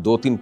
2-3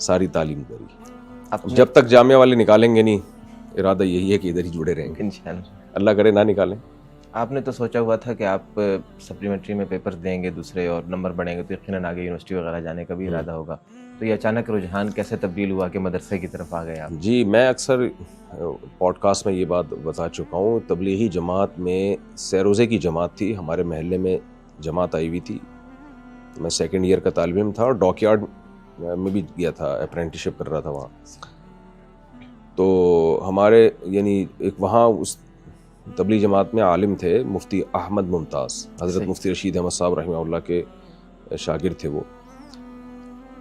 ساری تعلیم کری. آپ نے- جب تک جامعہ والے نکالیں گے نہیں, ارادہ یہی ہے کہ ادھر ہی جڑے رہیں گے, انشاءاللہ. اللہ کرے نہ نکالیں. آپ نے تو سوچا ہوا تھا کہ آپ سپلیمنٹری میں پیپر دیں گے دوسرے اور نمبر بڑھیں گے تو یقیناً آگے یونیورسٹی وغیرہ جانے کا بھی ارادہ ہوگا, تو یہ اچانک رجحان کیسے تبدیل ہوا کہ مدرسے کی طرف آ گئے آپ؟ جی, میں اکثر پوڈ کاسٹ میں یہ بات بتا چکا ہوں, تبلیغی جماعت میں سیروزے کی جماعت تھی, ہمارے محلے میں جماعت آئی ہوئی تھی. میں سیکنڈ ایئر کا طالب علم تھا اور ڈاک یارڈ میں بھی گیا تھا, اپرینٹسشپ کر رہا تھا وہاں. تو ہمارے یعنی ایک وہاں اس تبلیغ جماعت میں عالم تھے مفتی احمد ممتاز, حضرت مفتی رشید احمد صاحب رحمہ اللہ کے شاگرد تھے وہ.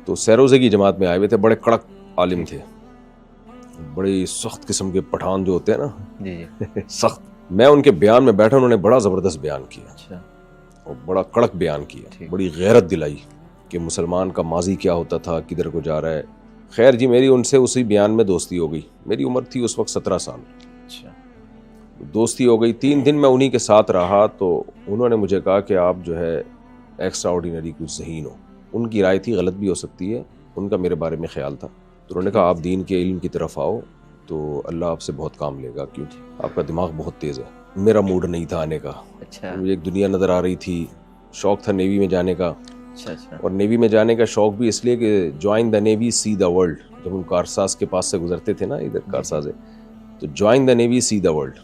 تو سیروزے کی جماعت میں آئے ہوئے تھے, بڑے کڑک عالم تھے, بڑے سخت قسم کے پٹھان جو ہوتے ہیں نا, جی جی سخت. میں ان کے بیان میں بیٹھا, انہوں نے بڑا زبردست بیان کیا اچھا اور بڑا کڑک بیان کیا, بڑی غیرت دلائی کہ مسلمان کا ماضی کیا ہوتا تھا, کدھر کو جا رہا ہے. خیر جی, میری ان سے اسی بیان میں دوستی ہو گئی. میری عمر تھی اس وقت 17 سال. اچھا دوستی ہو گئی. 3 دن میں انہی کے ساتھ رہا تو انہوں نے مجھے کہا کہ آپ جو ہے ایکسٹرا آرڈینری کچھ ذہین ہو. ان کی رائے تھی, غلط بھی ہو سکتی ہے, ان کا میرے بارے میں خیال تھا. تو انہوں نے کہا آپ دین کے علم کی طرف آؤ تو اللہ آپ سے بہت کام لے گا, کیونکہ آپ کا دماغ بہت تیز ہے. میرا موڈ نہیں تھا آنے کا, اچھا مجھے ایک دنیا نظر آ رہی تھی. شوق تھا نیوی میں جانے کا, اچھا اچھا اور نیوی میں جانے کا شوق بھی اس لیے کہ join the navy see the world. جب ہم کارساز کے پاس سے گزرتے تھے نا, ادھر کارساز ہے, تو join the navy see the world.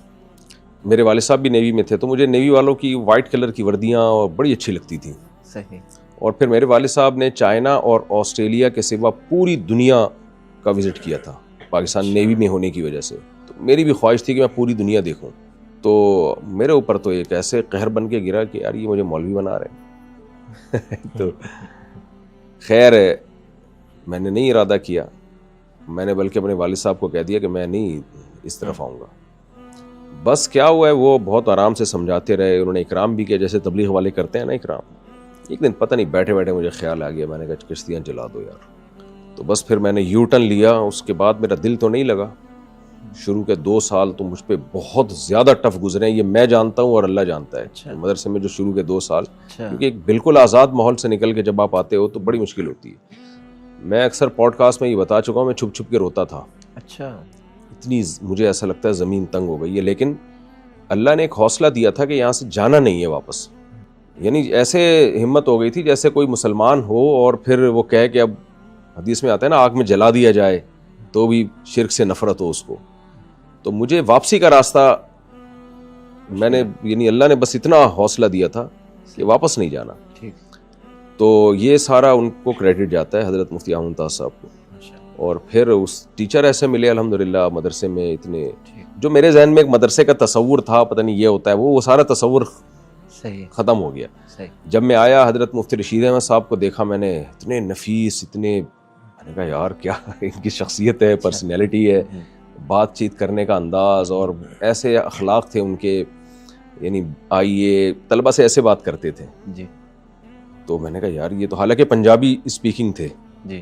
میرے والد صاحب بھی نیوی میں تھے, تو مجھے نیوی والوں کی وائٹ کلر کی وردیاں بڑی اچھی لگتی تھیں. صحیح. اور پھر میرے والد صاحب نے چائنا اور آسٹریلیا کے سوا پوری دنیا کا وزٹ کیا تھا پاکستان نیوی میں ہونے کی وجہ سے. تو میری بھی خواہش تھی کہ میں پوری دنیا دیکھوں. تو میرے اوپر تو ایک ایسے قہر بن کے گرا کہ یار یہ مجھے مولوی بنا رہے ہیں. تو خیر میں نے نہیں ارادہ کیا, میں نے بلکہ اپنے والد صاحب کو کہہ دیا کہ میں نہیں اس طرف آؤں گا. بس کیا ہوا ہے, وہ بہت آرام سے سمجھاتے رہے, انہوں نے اکرام بھی کیا جیسے تبلیغ والے کرتے ہیں نا اکرام. ایک دن پتہ نہیں بیٹھے بیٹھے مجھے خیال آ گیا, میں نے کہا کشتیاں جلا دو یار. تو بس پھر میں نے یو ٹرن لیا. اس کے بعد میرا دل تو نہیں لگا. شروع کے 2 سال تو مجھ پہ بہت زیادہ ٹف گزرے ہیں, یہ میں جانتا ہوں اور اللہ جانتا ہے. مدرسے میں جو شروع کے 2 سال, کیونکہ ایک بالکل آزاد ماحول سے نکل کے جب آپ آتے ہو تو بڑی مشکل ہوتی ہے. میں اکثر پوڈ کاسٹ میں یہ بتا چکا ہوں, میں چھپ چھپ کے روتا تھا. اچھا. اتنی مجھے ایسا لگتا ہے زمین تنگ ہو گئی ہے, لیکن اللہ نے ایک حوصلہ دیا تھا کہ یہاں سے جانا نہیں ہے واپس. یعنی ایسے ہمت ہو گئی تھی جیسے کوئی مسلمان ہو اور پھر وہ کہے کہ اب حدیث میں آتا ہے نا آگ میں جلا دیا جائے تو بھی شرک سے نفرت ہو اس کو. تو مجھے واپسی کا راستہ میں نے یعنی اللہ نے بس اتنا حوصلہ دیا تھا کہ واپس نہیں جانا. تو یہ سارا ان کو کریڈٹ جاتا ہے حضرت مفتی احمد ممتاز صاحب کو. اور پھر اس ٹیچر ایسے ملے الحمدللہ مدرسے میں اتنے, جو میرے ذہن میں ایک مدرسے کا تصور تھا پتہ نہیں یہ ہوتا ہے, وہ سارا تصور ختم ہو گیا. جب میں آیا حضرت مفتی رشید احمد صاحب کو دیکھا میں نے, اتنے نفیس, اتنے, میں نے کہا یار کیا ان کی شخصیت ہے, پرسنالٹی ہے, بات چیت کرنے کا انداز, اور ایسے اخلاق تھے ان کے, یعنی آئیے طلبہ سے ایسے بات کرتے تھے. جی. تو میں نے کہا یار یہ تو, حالانکہ پنجابی اسپیکنگ تھے. جی.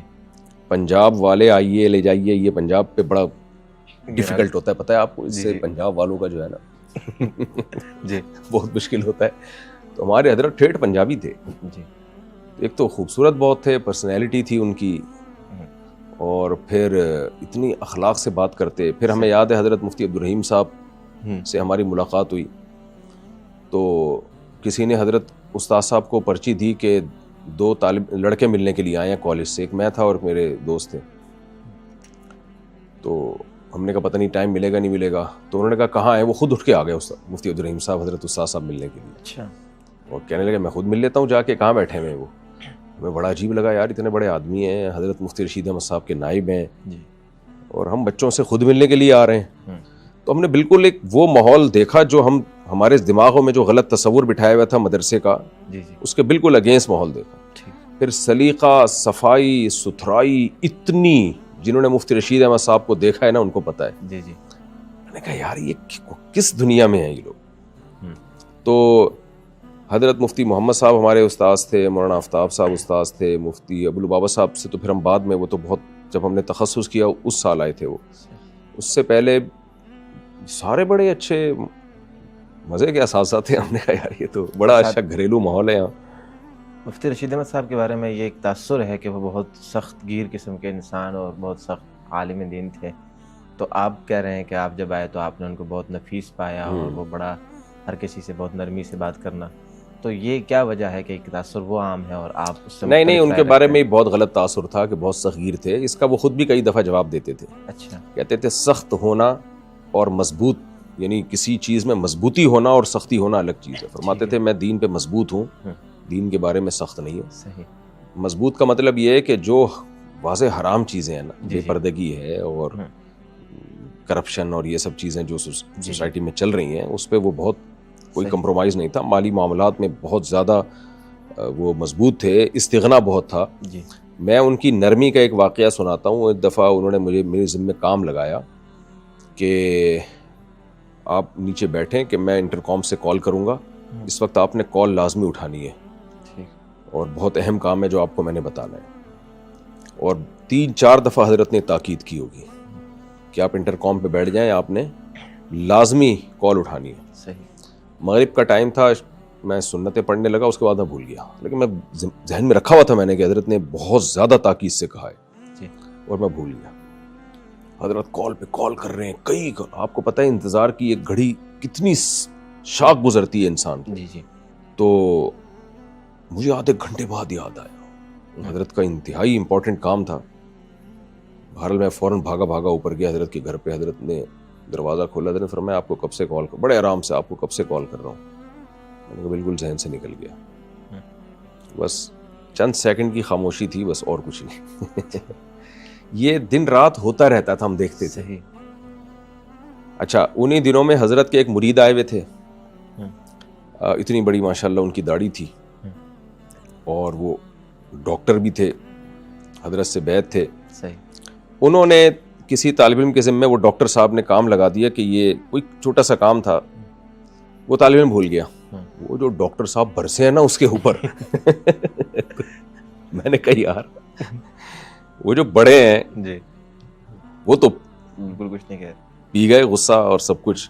پنجاب والے آئیے لے جائیے, یہ پنجاب پہ بڑا ڈیفیکلٹ ہوتا ہے, پتہ ہے آپ کو, اس سے پنجاب والوں کا جو ہے نا جی بہت مشکل ہوتا ہے. تو ہمارے حضرت ٹھیٹھ پنجابی تھے. جی. ایک تو خوبصورت بہت تھے, پرسنالٹی تھی ان کی, اور پھر اتنی اخلاق سے بات کرتے. پھر ہمیں یاد ہے حضرت مفتی عبدالرحیم صاحب سے ہماری ملاقات ہوئی, تو کسی نے حضرت استاد صاحب کو پرچی دی کہ 2 لڑکے ملنے کے لیے آئے ہیں کالج سے, ایک میں تھا اور میرے دوست تھے. تو ہم نے کہا پتہ نہیں ٹائم ملے گا نہیں ملے گا. تو انہوں نے کہا کہاں ہیں, وہ خود اٹھ کے آ گئے مفتی عبدالرحیم صاحب حضرت استاد صاحب ملنے کے لیے. اچھا. اور کہنے لگے میں خود مل لیتا ہوں جا کے, کہاں بیٹھے ہوئے ہیں وہ. ہمیں بڑا عجیب لگا یار, اتنے بڑے آدمی ہیں, حضرت مفتی رشید احمد صاحب کے نائب ہیں, اور ہم بچوں سے خود ملنے کے لیے آ رہے ہیں. تو ہم نے بالکل ایک وہ ماحول دیکھا جو ہمارے دماغوں میں جو غلط تصور بٹھایا ہوا تھا مدرسے کا, اس کے بالکل اگینسٹ ماحول دیکھا. پھر سلیقہ, صفائی, ستھرائی اتنی, جنہوں نے مفتی رشید احمد صاحب کو دیکھا ہے نا ان کو پتہ ہے. میں نے کہا یار یہ کس دنیا میں ہیں یہ لوگ. تو حضرت مفتی محمد صاحب ہمارے استاذ تھے, مولانا آفتاب صاحب استاذ تھے, مفتی ابو البابا صاحب سے تو پھر ہم بعد میں, وہ تو بہت جب ہم نے تخصص کیا اس سال آئے تھے وہ. اس سے پہلے سارے بڑے اچھے مزے کے اساتذہ تھے. ہم نے کہا یار یہ تو بڑا اچھا گھریلو ماحول ہے یہاں. مفتی رشید احمد صاحب کے بارے میں یہ ایک تاثر ہے کہ وہ بہت سخت گیر قسم کے انسان اور بہت سخت عالم دین تھے. تو آپ کہہ رہے ہیں کہ آپ جب آئے تو آپ نے ان کو بہت نفیس پایا اور وہ بڑا ہر کسی سے بہت نرمی سے بات کرنا. تو یہ کیا وجہ ہے کہ ایک تاثر وہ عام ہے اور آپ اس سے نہیں ان کے بارے میں بہت غلط تاثر تھا کہ بہت سخت گیر تھے. اس کا وہ خود بھی کئی دفعہ جواب دیتے تھے. اچھا. کہتے تھے سخت ہونا اور مضبوط, یعنی کسی چیز میں مضبوطی ہونا اور سختی ہونا الگ چیز ہے. فرماتے تھے میں دین پہ مضبوط ہوں, دین کے بارے میں سخت نہیں ہوں. صحیح. مضبوط کا مطلب یہ ہے کہ جو واضح حرام چیزیں ہیں نا, بے پردگی ہے اور کرپشن اور یہ سب چیزیں جو سوسائٹی میں چل رہی ہیں, اس پہ وہ بہت کوئی کمپرومائز نہیں تھا. مالی معاملات میں بہت زیادہ وہ مضبوط تھے, استغنا بہت تھا. میں ان کی نرمی کا ایک واقعہ سناتا ہوں. ایک دفعہ انہوں نے میرے ذمہ کام لگایا کہ آپ نیچے بیٹھیں کہ میں انٹرکام سے کال کروں گا, اس وقت آپ نے کال لازمی اٹھانی ہے اور بہت اہم کام ہے جو آپ کو میں نے بتانا ہے. اور 3-4 دفعہ حضرت نے تاکید کی ہوگی کہ آپ انٹرکام پہ بیٹھ جائیں, آپ نے لازمی کال اٹھانی ہے. صحیح. مغرب کا ٹائم تھا, میں سنتیں پڑھنے لگا, اس کے بعد میں بھول گیا, لیکن میں ذہن میں رکھا ہوا تھا میں نے کہ حضرت نے بہت زیادہ تاکید سے کہا ہے, اور میں بھول گیا. حضرت کال پہ کال کر رہے ہیں, کئی آپ کو پتہ ہے انتظار کی ایک گھڑی کتنی شاق گزرتی ہے انسان کی. تو مجھے آدھے گھنٹے بعد یاد آیا حضرت کا انتہائی امپورٹنٹ کام تھا. بہرحال میں فوراً بھاگا اوپر گیا حضرت کے گھر پہ. حضرت نے دروازہ کھولا, حضرت نے فرمایا آپ کو کب سے کال کر, بڑے آرام سے آپ کو کب سے کال کر رہا ہوں. میں نے کہا بالکل ذہن سے نکل گیا. بس چند سیکنڈ کی خاموشی تھی, بس اور کچھ نہیں. یہ دن رات ہوتا رہتا تھا, ہم دیکھتے تھے. اچھا, انہی دنوں میں حضرت کے ایک مرید آئے ہوئے تھے, اتنی بڑی ماشاءاللہ ان کی داڑھی تھی, اور وہ ڈاکٹر بھی تھے, حضرت سے بیعت تھے. انہوں نے کسی طالب علم کے ذمے, وہ ڈاکٹر صاحب نے کام لگا دیا کہ یہ کوئی چھوٹا سا کام تھا, وہ طالب علم بھول گیا. وہ جو ڈاکٹر صاحب برسے ہیں نا اس کے اوپر, میں نے کہا یار وہ جو بڑے ہیں وہ تو بالکل کچھ نہیں کہہ, پی گئے غصہ اور سب کچھ.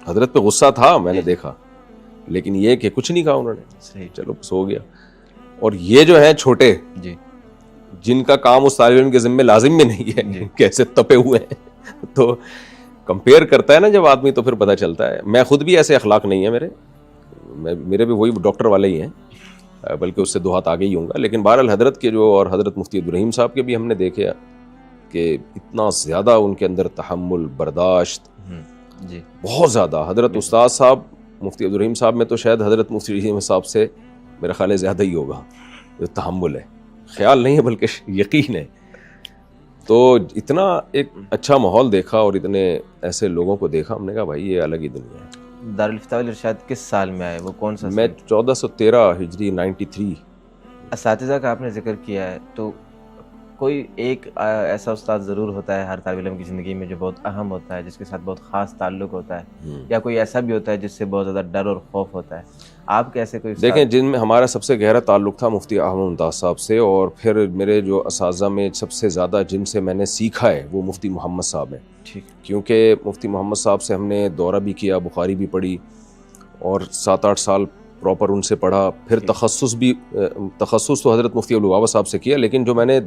حضرت پہ غصہ تھا, میں نے دیکھا, لیکن یہ کہ کچھ نہیں کہا انہوں نے, چلو بس ہو گیا. اور یہ جو ہیں چھوٹے, جن کا کام اس طالب علم کے ذمے لازم میں نہیں ہے, کیسے تپے ہوئے ہیں. تو کمپیئر کرتا ہے نا جب آدمی, تو پھر پتہ چلتا ہے. میں خود بھی ایسے اخلاق نہیں ہے میرے بھی وہی ڈاکٹر والے ہی ہیں, بلکہ اس سے 2 ہاتھ آگے ہی ہوں گا. لیکن بہرحال حضرت کے جو, اور حضرت مفتی عبدالرحیم صاحب کے بھی ہم نے دیکھے کہ اتنا زیادہ ان کے اندر تحمل, برداشت, بہت زیادہ. حضرت استاد صاحب مفتی عبدالرحیم صاحب میں تو شاید حضرت مفتی عبدالرحیم صاحب سے میرا خیال ہے زیادہ ہی ہوگا جو تحمل ہے. خیال نہیں ہے بلکہ یقین ہے. تو اتنا ایک اچھا ماحول دیکھا اور اتنے ایسے لوگوں کو دیکھا, ہم نے کہا بھائی یہ الگ ہی دنیا ہے. دارالفتاء والارشاد کس سال میں آئے, وہ کون سا؟ میں 1413 ہجری 93. اساتذہ کا آپ نے ذکر کیا ہے, تو کوئی ایک ایسا استاد ضرور ہوتا ہے ہر طالب علم کی زندگی میں جو بہت اہم ہوتا ہے, جس کے ساتھ بہت خاص تعلق ہوتا ہے, یا کوئی ایسا بھی ہوتا ہے جس سے بہت زیادہ ڈر اور خوف ہوتا ہے. آپ کیسے کوئی دیکھیں, جن میں ہمارا سب سے گہرا تعلق تھا مفتی احمد ممتاز صاحب سے, اور پھر میرے جو اساتذہ میں سب سے زیادہ جن سے میں نے سیکھا ہے وہ مفتی محمد صاحب ہیں. کیونکہ مفتی محمد صاحب سے ہم نے دورہ بھی کیا, بخاری بھی پڑھی, اور 7-8 سال پراپر ان سے پڑھا. پھر تخصص تو حضرت مفتی ابوالبابا صاحب سے کیا, لیکن جو میں نے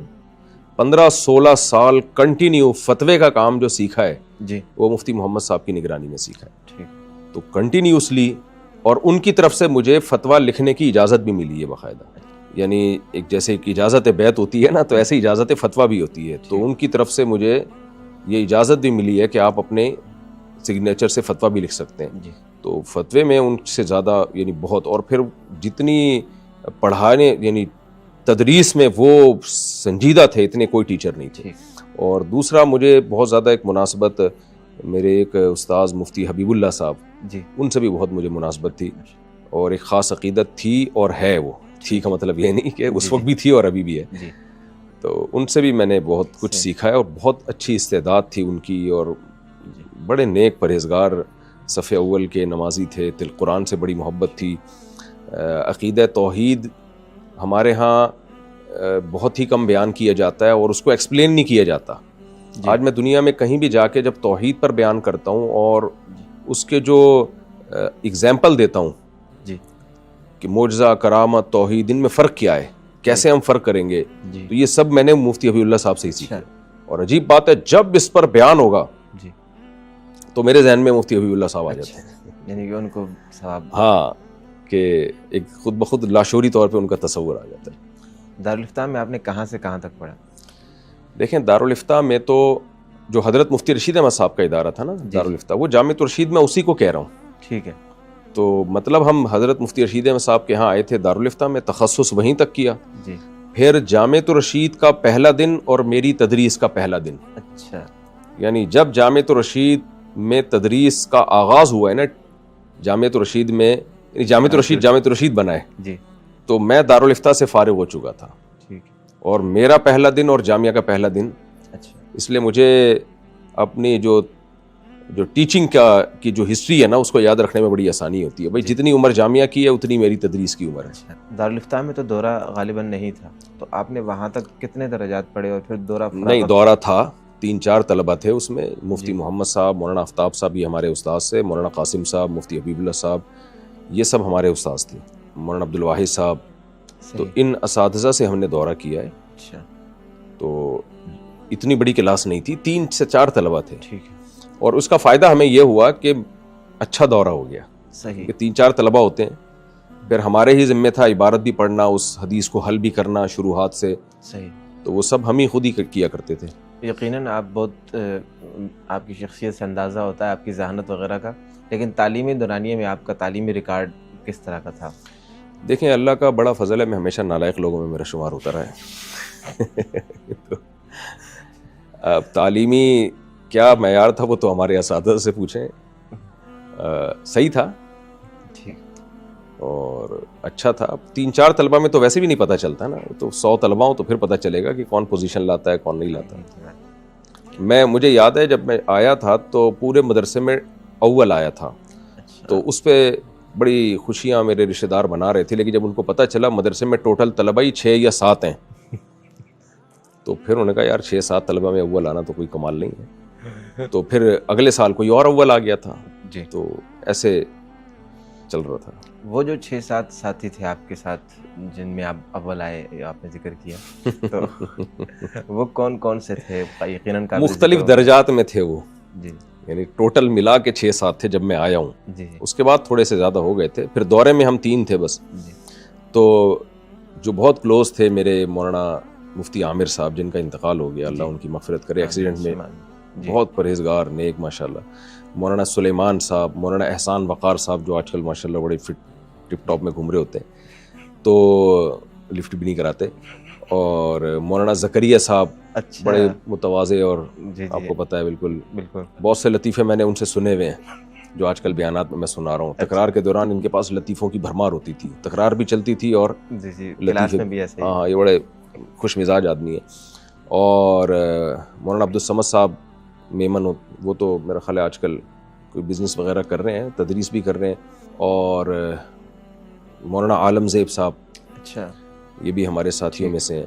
15-16 سال کنٹینیو فتوے کا کام جو سیکھا ہے وہ مفتی محمد صاحب کی نگرانی میں سیکھا ہے. تو کنٹینیوسلی, اور ان کی طرف سے مجھے فتویٰ لکھنے کی اجازت بھی ملی ہے باقاعدہ. یعنی ایک جیسے ایک اجازت بیعت ہوتی ہے نا, تو ایسے اجازت فتویٰ بھی ہوتی ہے. تو ان کی طرف سے مجھے یہ اجازت بھی ملی ہے کہ آپ اپنے سگنیچر سے فتویٰ بھی لکھ سکتے ہیں. تو فتوے میں ان سے زیادہ یعنی بہت, اور پھر جتنی پڑھانے یعنی تدریس میں وہ سنجیدہ تھے, اتنے کوئی ٹیچر نہیں تھے. اور دوسرا مجھے بہت زیادہ ایک مناسبت میرے ایک استاذ مفتی حبیب اللہ صاحب, ان سے بھی بہت مجھے مناسبت تھی, اور ایک خاص عقیدت تھی اور ہے. وہ تھی کا مطلب یہ نہیں کہ اس وقت بھی تھی اور ابھی بھی ہے. تو ان سے بھی میں نے بہت کچھ سیکھا ہے, اور بہت اچھی استعداد تھی ان کی, اور بڑے نیک پرہیزگار, صف اول کے نمازی تھے, تل قرآن سے بڑی محبت تھی. عقیدہ توحید ہمارے ہاں بہت ہی کم بیان کیا جاتا ہے, اور اس کو ایکسپلین نہیں کیا جاتا. آج میں دنیا میں کہیں بھی جا کے جب توحید پر بیان کرتا ہوں اور اس کے جو ایگزامپل دیتا ہوں کہ معجزہ، کرامت، توحید، ان میں فرق کیا ہے، کیسے ہم فرق کریں گے. جی تو یہ سب میں نے مفتی حبیب اللہ صاحب سے ہی سیکھا. اچھا اور عجیب بات ہے، جب اس پر بیان ہوگا جی تو میرے ذہن میں مفتی حبیب اللہ صاحب آ جاتے ہیں. یعنی کہ ان کو ثواب. ہاں، کہ ایک خود بخود لاشعوری طور پہ ان کا تصور آ جاتا ہے. دارالفتاح میں آپ نے کہاں سے کہاں تک پڑھا؟ دیکھیں دارالفتاح میں تو جو حضرت مفتی رشید احمد صاحب کا ادارہ تھا نا دارالفتاح، وہ جامعۃ الرشید میں اسی کو کہہ رہا ہوں. ٹھیک ہے. تو مطلب ہم حضرت مفتی رشید احمد صاحب کے ہاں آئے تھے دارالفتاح میں، تخصص وہیں تک کیا. جی پھر جامعۃ الرشید کا پہلا دن اور میری تدریس کا پہلا دن، اچھا یعنی جب جامعۃ الرشید میں تدریس کا آغاز ہوا ہے نا، جامعۃ الرشید میں، یعنی جامعۃ الرشید بنا ہے، جی تو میں دارالفتاح سے فارغ ہو چکا تھا. ٹھیک ہے. اور میرا پہلا دن اور جامعہ کا پہلا دن، اچھا اس لیے مجھے اپنی جو ٹیچنگ کی جو ہسٹری ہے نا اس کو یاد رکھنے میں بڑی آسانی ہوتی ہے. بھائی جتنی عمر جامعہ کی ہے اتنی میری تدریس کی عمر ہے. اچھا. دارالفتاح میں تو دورہ غالباً نہیں تھا، تو آپ نے وہاں تک کتنے درجات پڑھے اور پھر دورہ نہیں، دورہ تھا، 3-4 طلبہ تھے اس میں. مفتی محمد صاحب، مولانا آفتاب صاحب یہ ہمارے استاد سے، مولانا قاسم صاحب، مفتی حبیب اللہ صاحب، یہ سب ہمارے استاد تھے، مولانا عبدالواحد صاحب. تو ان اساتذہ سے ہم نے دورہ کیا ہے. اچھا. تو اتنی بڑی کلاس نہیں تھی، 3 سے 4 طلبہ تھے. ٹھیک ہے. اور اس کا فائدہ ہمیں یہ ہوا کہ اچھا دورہ ہو گیا. صحیح. کہ 3-4 طلبہ ہوتے ہیں، پھر ہمارے ہی ذمہ تھا عبارت بھی پڑھنا، اس حدیث کو حل بھی کرنا شروحات سے. صحیح. تو وہ سب ہم ہی خود ہی کیا کرتے تھے. یقیناً آپ بہت آپ کی شخصیت سے اندازہ ہوتا ہے آپ کی ذہانت وغیرہ کا، لیکن تعلیمی دورانیے میں آپ کا تعلیمی ریکارڈ کس طرح کا تھا؟ دیکھیں اللہ کا بڑا فضل ہے، میں ہمیشہ نالائق لوگوں میں میرا شمار ہوتا رہا ہے. اب تعلیمی کیا معیار تھا وہ تو ہمارے اساتذہ سے پوچھیں. صحیح تھا ٹھیک. اور اچھا تھا. 3-4 طلبہ میں تو ویسے بھی نہیں پتہ چلتا نا، تو 100 طلبہ ہوں تو پھر پتہ چلے گا کہ کون پوزیشن لاتا ہے کون نہیں لاتا. مجھے یاد ہے جب میں آیا تھا تو پورے مدرسے میں اول آیا تھا، تو اس پہ بڑی خوشیاں میرے رشتہ دار بنا رہے تھے. لیکن جب ان کو پتہ چلا مدرسے میں ٹوٹل طلبہ ہی 6 یا 7 ہیں، تو پھر انہوں نے کہا یار 6-7 طلبہ میں اول آنا تو کوئی کمال نہیں ہے. تو پھر اگلے سال کوئی اور اول آ گیا تھا. جی. تو ایسے چل رہا تھا. وہ جو 6-7 ساتھی تھے آپ کے ساتھ جن میں آپ اول آئے، آپ نے ذکر کیا، تو وہ کون کون سے تھے؟ یقیناً مختلف درجات میں تھے وہ. جی. یعنی ٹوٹل ملا کے 6-7 تھے جب میں آیا ہوں. جی. اس کے بعد تھوڑے سے زیادہ ہو گئے تھے. پھر دورے میں ہم 3 تھے بس. جی. تو جو بہت کلوز تھے میرے مولانا مفتی عامر صاحب، جن کا انتقال ہو گیا، اللہ ان کی مغفرت کرے، ایکسیڈنٹ میں، بہت پرہیزگار نیک ماشاءاللہ. مولانا سلیمان صاحب، مولانا احسان وقار صاحب جو آج کل ماشاءاللہ بڑے فٹ ٹپ ٹاپ میں گھوم رہے ہوتے ہیں، تو لفٹ بھی نہیں کراتے. اور مولانا زکریا صاحب بڑے متواضع، اور آپ کو پتہ ہے بالکل بہت سے لطیفے میں نے ان سے سنے ہوئے ہیں جو آج کل بیانات میں سنا رہا ہوں. تکرار کے دوران ان کے پاس لطیفوں کی بھرمار ہوتی تھی، تکرار بھی چلتی تھی اور لطیفے بھی. ہاں، یہ بڑے خوش مزاج آدمی ہے. اور مولانا عبدالصمد صاحب میمن، وہ تو میرا خیال ہے آج کل کوئی بزنس وغیرہ کر رہے ہیں، تدریس بھی کر رہے ہیں. اور مولانا عالم زیب صاحب، اچھا، یہ بھی ہمارے ساتھیوں میں سے ہیں.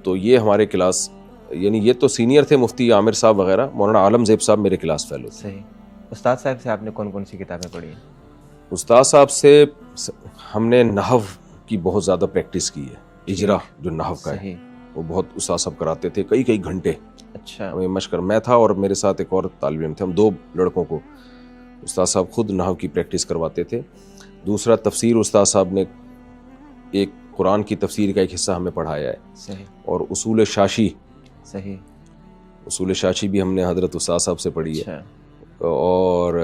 تو یہ ہمارے کلاس، یعنی یہ تو سینئر تھے مفتی عامر صاحب وغیرہ. مولانا عالم زیب صاحب میرے کلاس فیلو تھے. صحیح. استاد صاحب سے آپ نے کون کون سی کتابیں پڑھی ہیں؟ استاد صاحب سے ہم نے نحو کی بہت زیادہ پریکٹس کی ہے. اجرا جو نحو کا ہے وہ بہت استاد صاحب کراتے تھے، کئی گھنٹے. اچھا. ہمیں مشق کر، میں تھا اور میرے ساتھ ایک اور طالب علم تھے، ہم 2 لڑکوں کو استاد صاحب خود نحو کی پریکٹس کرواتے تھے. دوسرا تفسیر استاد صاحب نے ایک قرآن کی تفسیر کا ایک حصہ ہمیں پڑھایا ہے. صحیح. اور اصول شاشی، صحیح، اصول شاشی بھی ہم نے حضرت استاد صاحب سے پڑھی ہے. اچھا. اور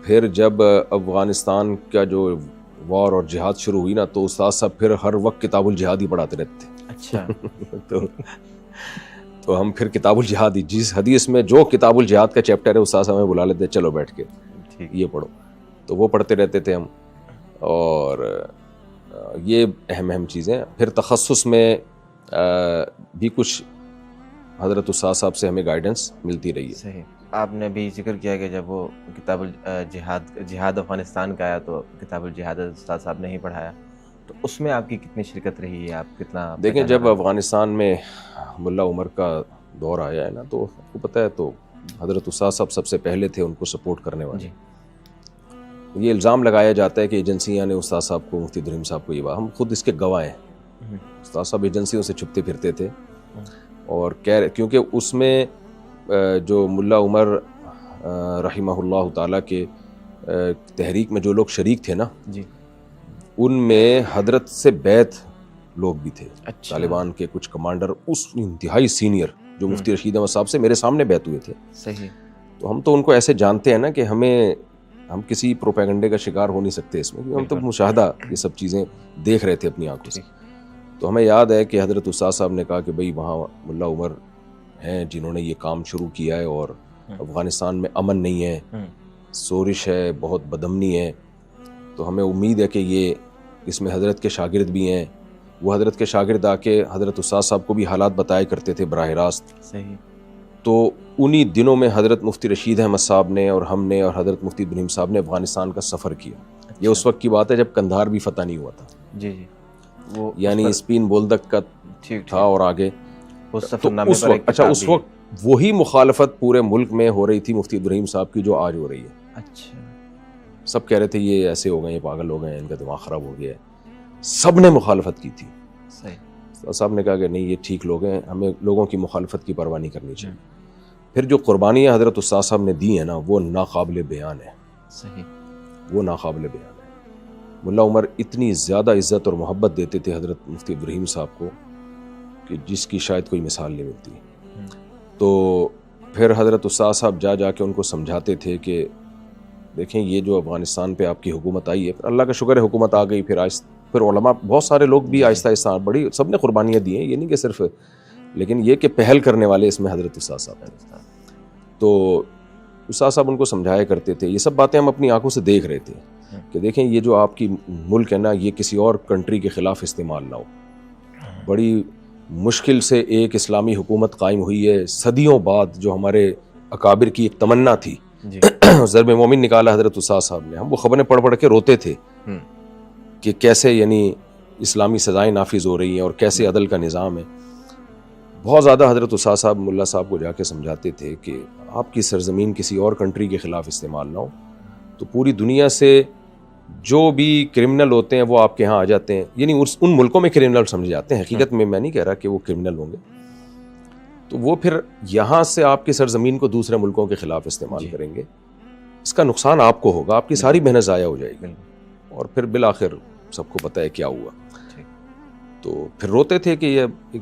پھر جب افغانستان کا جو وار اور جہاد شروع ہوئی نا، تو استاد صاحب پھر ہر وقت کتاب الجہاد ہی پڑھاتے رہتے تھے. اچھا. تو ہم پھر کتاب الجہاد ہی، جس حدیث میں جو کتاب الجہاد کا چیپٹر ہے استاد صاحب ہمیں بلا لیتے، چلو بیٹھ کے یہ پڑھو. تو وہ پڑھتے رہتے تھے ہم. اور یہ اہم چیزیں. پھر تخصص میں بھی کچھ حضرت استاد صاحب سے ہمیں گائیڈنس ملتی رہی ہے. صحیح. آپ نے بھی ذکر کیا کہ جب وہ کتاب جہاد افغانستان کا آیا تو کتاب الجہاد استاد صاحب نے ہی پڑھایا، تو اس میں آپ کی کتنی شرکت رہی ہے؟ آپ کتنا دیکھیں، جب افغانستان میں ملا عمر کا دور آیا ہے نا، تو آپ کو پتہ ہے تو حضرت استاد صاحب سب سے پہلے تھے ان کو سپورٹ کرنے والے. یہ الزام لگایا جاتا ہے کہ ایجنسیاں نے استاد صاحب کو، مفتی عبدالرحیم صاحب کو یہ بات، ہم خود اس کے گواہ ہیں، استاد صاحب ایجنسیوں سے چھپتے پھرتے تھے اور کیونکہ اس میں جو ملا عمر رحمہ اللہ تعالیٰ کے تحریک میں جو لوگ شریک تھے نا، جی، ان میں حضرت سے بیعت لوگ بھی تھے، اچھا، طالبان کے کچھ کمانڈر، اس انتہائی سینئر جو مفتی رشید احمد صاحب سے میرے سامنے بیعت ہوئے تھے. صحیح. تو ہم تو ان کو ایسے جانتے ہیں نا کہ ہم کسی پروپیگنڈے کا شکار ہو نہیں سکتے اس میں، کیونکہ ہم تو مشاہدہ یہ سب چیزیں دیکھ رہے تھے اپنی آنکھوں سے. تو ہمیں یاد ہے کہ حضرت استاد صاحب نے کہا کہ بھئی وہاں ملا عمر ہیں جنہوں نے یہ کام شروع کیا ہے اور افغانستان میں امن نہیں ہے، سورش ہے، بہت بدامنی ہے، تو ہمیں امید ہے کہ یہ اس میں حضرت کے شاگرد بھی ہیں. وہ حضرت کے شاگرد آ کے حضرت استاد صاحب کو بھی حالات بتایا کرتے تھے براہ راست. صحیح. تو انہی دنوں میں حضرت مفتی رشید احمد صاحب نے اور ہم نے اور حضرت مفتی عبدالرحیم صاحب نے افغانستان کا سفر کیا. یہ اس وقت کی بات ہے جب قندھار بھی فتح نہیں ہوا تھا. جی جی، وہ یعنی اسپین بولدک کا تھا اور آگے. اچھا، اس وقت وہی مخالفت پورے ملک میں ہو رہی تھی مفتی عبدالرحیم صاحب کی جو آج ہو رہی ہے. اچھا. سب کہہ رہے تھے یہ ایسے ہو گئے، یہ پاگل ہو گئے، ان کا دماغ خراب ہو گیا ہے. سب نے مخالفت کی تھی. صحیح. صاحب نے کہا کہ نہیں، یہ ٹھیک لوگ ہیں، ہمیں لوگوں کی مخالفت کی پرواہ نہیں کرنی چاہیے. پھر جو قربانیاں حضرت استاد صاحب نے دی ہیں نا، وہ ناقابل بیان ہے. صحیح. وہ ناقابل بیان ہے. ملا عمر اتنی زیادہ عزت اور محبت دیتے تھے حضرت مفتی عبدالرحیم صاحب کو کہ جس کی شاید کوئی مثال نہیں ملتی. تو پھر حضرت استاد صاحب جا کے ان کو سمجھاتے تھے کہ دیکھیں یہ جو افغانستان پہ آپ کی حکومت آئی ہے، پھر اللہ کا شکر ہے حکومت آ گئی. پھر علماء بہت سارے لوگ بھی آہستہ آہستہ بڑی سب نے قربانیاں دی ہیں، یہ نہیں کہ صرف، لیکن یہ کہ پہل کرنے والے اس میں حضرت استاد صاحب ہیں. تو استاد صاحب ان کو سمجھایا کرتے تھے. یہ سب باتیں ہم اپنی آنکھوں سے دیکھ رہے تھے کہ دیکھیں یہ جو آپ کی ملک ہے نا، یہ کسی اور کنٹری کے خلاف استعمال نہ ہو. بڑی مشکل سے ایک اسلامی حکومت قائم ہوئی ہے صدیوں بعد، جو ہمارے اکابر کی ایک تمنا تھی. ضرب مومن نکالا حضرت استاد صاحب نے. ہم وہ خبریں پڑھ کے روتے تھے کہ کیسے یعنی اسلامی سزائیں نافذ ہو رہی ہیں اور کیسے عدل کا نظام ہے. بہت زیادہ حضرت استاد صاحب ملا صاحب کو جا کے سمجھاتے تھے کہ آپ کی سرزمین کسی اور کنٹری کے خلاف استعمال نہ ہو. تو پوری دنیا سے جو بھی کرمنل ہوتے ہیں وہ آپ کے ہاں آ جاتے ہیں، یعنی ان ملکوں میں کرمنل سمجھے جاتے ہیں. حقیقت میں نہیں کہہ رہا کہ وہ کرمنل ہوں گے. تو وہ پھر یہاں سے آپ کی سرزمین کو دوسرے ملکوں کے خلاف استعمال کریں گے. اس کا نقصان آپ کو ہوگا، آپ کی ساری محنت ضائع ہو جائے گی. اور پھر بالآخر سب کو پتہ ہے کیا ہوا. تو پھر روتے تھے کہ یہ ایک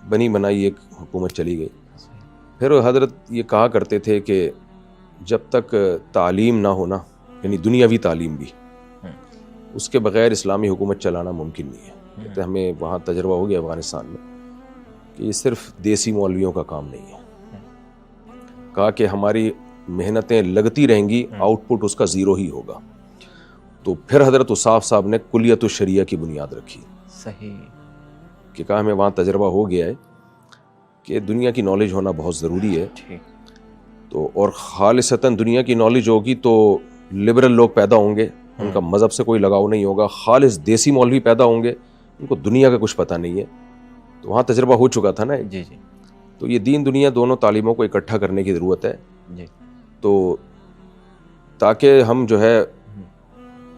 بنی بنائی ایک حکومت چلی گئی. پھر حضرت یہ کہا کرتے تھے کہ جب تک تعلیم نہ ہونا، یعنی دنیاوی تعلیم بھی، اس کے بغیر اسلامی حکومت چلانا ممکن نہیں ہے. کہتے ہمیں وہاں تجربہ ہو گیا افغانستان میں کہ یہ صرف دیسی مولویوں کا کام نہیں ہے. کہا کہ ہماری محنتیں لگتی رہیں گی، آؤٹ پٹ اس کا زیرو ہی ہوگا. تو پھر حضرت استاد صاحب نے کلیت الشریعہ کی بنیاد رکھی. صحیح. کہ کہا ہمیں وہاں تجربہ ہو گیا ہے کہ دنیا کی نالج ہونا بہت ضروری ہے. تو اور خالصتاً دنیا کی نالج ہوگی تو لبرل لوگ پیدا ہوں گے، ان کا مذہب سے کوئی لگاؤ نہیں ہوگا. خالص دیسی مولوی پیدا ہوں گے، ان کو دنیا کا کچھ پتہ نہیں ہے. تو وہاں تجربہ ہو چکا تھا نا. جی جی. تو یہ دین دنیا دونوں تعلیموں کو اکٹھا کرنے کی ضرورت ہے. جی. تو تاکہ ہم جو ہے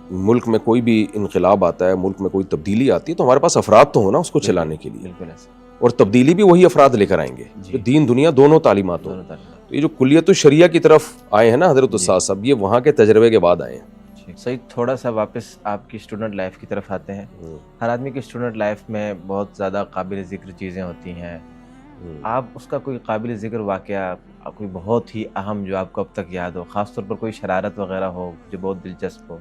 ملک میں کوئی بھی انقلاب آتا ہے، ملک میں کوئی تبدیلی آتی ہے، تو ہمارے پاس افراد تو ہو نا اس کو چلانے کے لیے. بالکل ایسا. اور تبدیلی بھی وہی افراد لے کر آئیں گے جو دین دنیا دونوں تعلیمات ہوں. تو یہ جو کلیت الشریعہ کی طرف آئے ہیں نا حضرت استاد صاحب، یہ وہاں کے تجربے کے بعد آئے ہیں. صحیح. تھوڑا سا واپس آپ کی اسٹوڈنٹ لائف کی طرف آتے ہیں. ہر آدمی کی اسٹوڈنٹ لائف میں بہت زیادہ قابل ذکر چیزیں ہوتی ہیں. آپ اس کا کوئی قابل ذکر واقعہ، کوئی بہت ہی اہم جو آپ کو اب تک یاد ہو، خاص طور پر کوئی شرارت وغیرہ ہو جو بہت دلچسپ ہو؟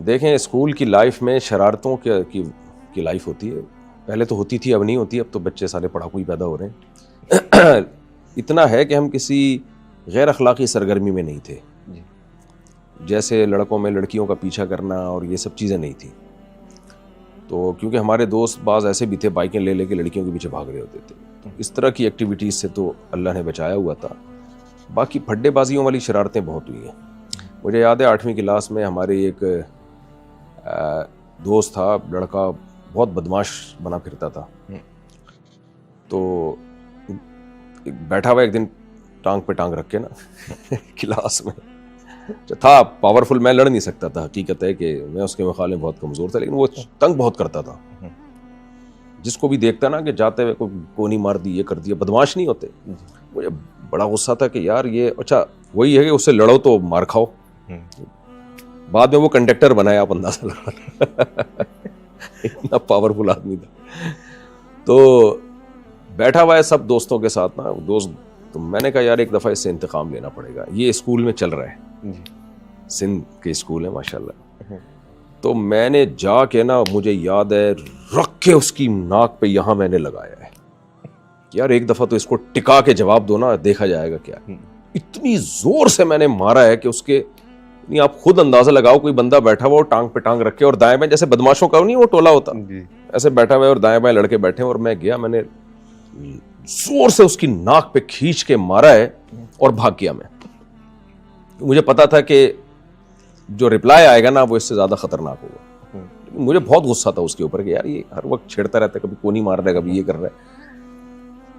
دیکھیں اسکول کی لائف میں شرارتوں کی لائف ہوتی ہے. پہلے تو ہوتی تھی، اب نہیں ہوتی. اب تو بچے سارے پڑھاکو ہی پیدا ہو رہے ہیں. اتنا ہے کہ ہم کسی غیر اخلاقی سرگرمی میں نہیں تھے. جیسے لڑکوں میں لڑکیوں کا پیچھا کرنا اور یہ سب چیزیں نہیں تھیں. تو کیونکہ ہمارے دوست بعض ایسے بھی تھے بائکیں لے کے لڑکیوں کے پیچھے بھاگ رہے ہوتے تھے. اس طرح کی ایکٹیویٹیز سے تو اللہ نے بچایا ہوا تھا. باقی پھڈے بازیوں والی شرارتیں بہت ہوئی ہیں. مجھے یاد ہے 8ویں کلاس میں ہمارے ایک دوست تھا، لڑکا بہت بدماش بنا پھرتا تھا. تو بیٹھا ہوا ایک دن ٹانگ پہ ٹانگ رکھ کے نا کلاس میں تھا پاورفل, میں لڑ نہیں سکتا تھا, حقیقت ہے کہ میں اس کے مقابلے میں بہت کمزور تھا, لیکن وہ تنگ بہت کرتا تھا. جس کو بھی دیکھتا نا کہ جاتے ہوئے کوئی کونی مار دی, یہ کر دیا, بدماش نہیں ہوتے, مجھے بڑا غصہ تھا کہ یار یہ اچھا وہی ہے کہ اس سے لڑو تو مار کھاؤ. بعد میں وہ کنڈکٹر بنایا, آپ اندازہ لگا, اتنا پاورفل آدمی تھا. تو بیٹھا ہوا ہے سب دوستوں کے ساتھ نا, دوست, تو میں نے کہا یار ایک دفعہ اس سے انتقام لینا پڑے گا. یہ اسکول میں چل رہا ہے, سندھ کے اسکول ہے ماشاء اللہ. تو میں نے جا کے نا, مجھے یاد ہے رکھ کے اس کی ناک پہ یہاں میں نے لگایا ہے, یار ایک دفعہ تو اس کو ٹکا کے جواب دو نا, دیکھا جائے گا کیا. اتنی زور سے میں نے مارا ہے کہ اس کے, نہیں آپ خود اندازہ لگاؤ, کوئی بندہ بیٹھا ہوا اور ٹانگ پہ ٹانگ رکھے اور دائیں بائیں, جیسے بدماشوں کا نہیں وہ ٹولہ ہوتا, ایسے بیٹھا ہوا ہے اور دائیں بائیں لڑکے بیٹھے ہیں, اور میں گیا, میں نے زور سے اس کی ناک پہ کھینچ کے مارا ہے اور بھاگ گیا. میں مجھے پتا تھا کہ جو رپلائی آئے گا نا وہ اس سے زیادہ خطرناک ہوگا. مجھے بہت غصہ تھا اس کے اوپر کہ یار یہ ہر وقت چھیڑتا رہتا ہے, کبھی کونی مار رہا ہے, کبھی یہ کر رہا ہے.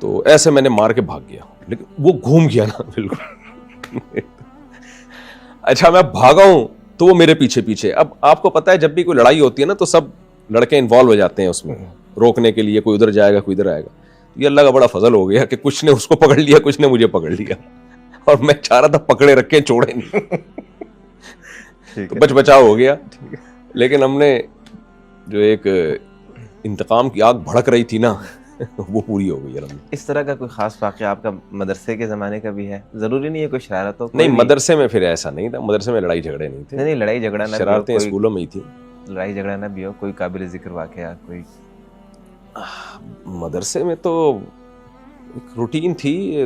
تو ایسے میں نے مار کے بھاگ گیا, لیکن وہ گھوم گیا نا بالکل. اچھا میں بھاگا ہوں تو وہ میرے پیچھے پیچھے. اب آپ کو پتا ہے جب بھی کوئی لڑائی ہوتی ہے نا تو سب لڑکے انوالو ہو جاتے ہیں اس میں, روکنے کے لیے, کوئی ادھر جائے گا کوئی ادھر آئے گا. یہ اللہ کا بڑا فضل ہو گیا کہ کچھ نے اس کو پکڑ لیا, کچھ نے مجھے پکڑ لیا, اور میں چاہ رہا تھا پکڑے رکھے چھوڑے نہیں, بچ بچاؤ ہو گیا. لیکن ہم نے جو ایک انتقام کی آگ بھڑک رہی تھی نا وہ پوری ہو گئی. اس طرح کا کوئی خاص واقعہ آپ کا مدرسے کے زمانے کا بھی ہے؟ ضروری نہیں ہے کوئی شرارت ہو. نہیں, مدرسے میں پھر ایسا نہیں تھا, مدرسے میں لڑائی جھگڑے نہیں تھے. نہیں, لڑائی جھگڑا نہ, شرارتیں اسکولوں میں ہی تھی. لڑائی جھگڑا نہ بھی ہو, کوئی قابل ذکر واقعہ کوئی؟ مدرسے میں تو ایک روٹین تھی,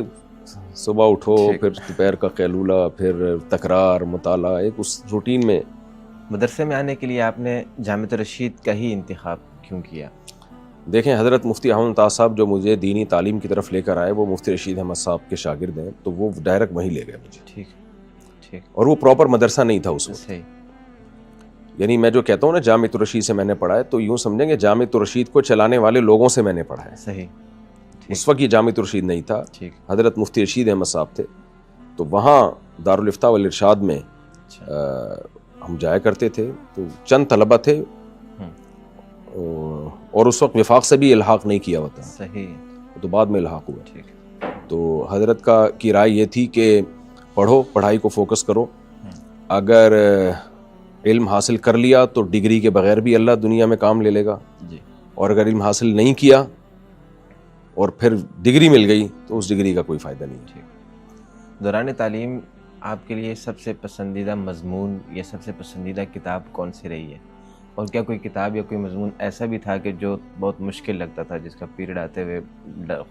صبح اٹھو, پھر دوپہر کا قیلولہ, پھر تکرار, مطالعہ, ایک اس روٹین میں. مدرسے میں آنے کے لیے آپ نے جامعۃ الرشید کا ہی انتخاب کیوں کیا؟ دیکھیں, حضرت مفتی احمد ممتاز صاحب جو مجھے دینی تعلیم کی طرف لے کر آئے, وہ مفتی رشید احمد صاحب کے شاگرد ہیں, تو وہ ڈائریکٹ وہیں لے گئے مجھے. ٹھیک. اور وہ پراپر مدرسہ نہیں تھا اس وقت. صحیح. یعنی میں جو کہتا ہوں نا جامعۃ الرشید سے میں نے پڑھا ہے, تو یوں سمجھیں کہ جامعۃ الرشید کو چلانے والے لوگوں سے میں نے پڑھا ہے. صحیح. اس وقت یہ جامعۃ الرشید نہیں تھا, ٹھیک. حضرت مفتی رشید احمد صاحب تھے. تو وہاں دارالافتاء والارشاد میں ہم جایا کرتے تھے. تو چند طلبہ تھے, اور اس وقت وفاق سے بھی الحاق نہیں کیا ہوتا. صحیح. تو بعد میں الحاق ہوا. ٹھیک. تو حضرت کی رائے یہ تھی کہ پڑھو, پڑھائی کو فوکس کرو. اگر علم حاصل کر لیا تو ڈگری کے بغیر بھی اللہ دنیا میں کام لے لے گا, اور اگر علم حاصل نہیں کیا اور پھر ڈگری مل گئی تو اس ڈگری کا کوئی فائدہ نہیں. دوران تعلیم آپ کے لیے سب سے پسندیدہ مضمون یا سب سے پسندیدہ کتاب کون سی رہی ہے؟ اور کیا کوئی کتاب یا کوئی مضمون ایسا بھی تھا کہ جو بہت مشکل لگتا تھا, جس کا پیریڈ آتے ہوئے